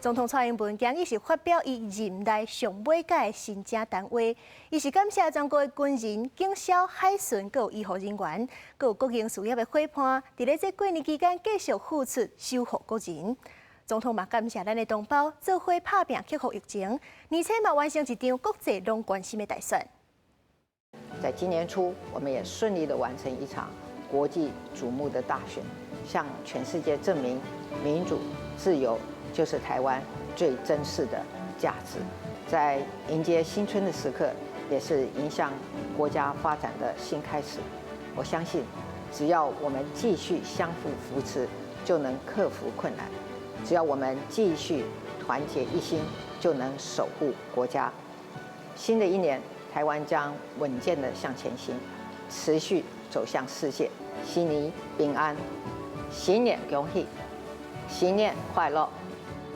总统蔡英文今日是发表伊任内上尾届的新政谈话，伊是感谢全国的军人、警消、海巡、各医护人员，各有国营事业的伙伴，伫咧这过年期间继续付出守护国人。总统嘛感谢咱的同胞做伙拍拼克服疫情，而且嘛完成一场国际拢关心的大选。在今年初，我们也顺利地完成一场国际瞩目的大选，向全世界证明民主、自由就是台湾最珍视的价值。在迎接新春的时刻，也是迎向国家发展的新开始。我相信，只要我们继续相互扶持，就能克服困难；只要我们继续团结一心，就能守护国家。新的一年，台湾将稳健地向前行，持续走向世界。新年平安，新年恭喜，新年快乐！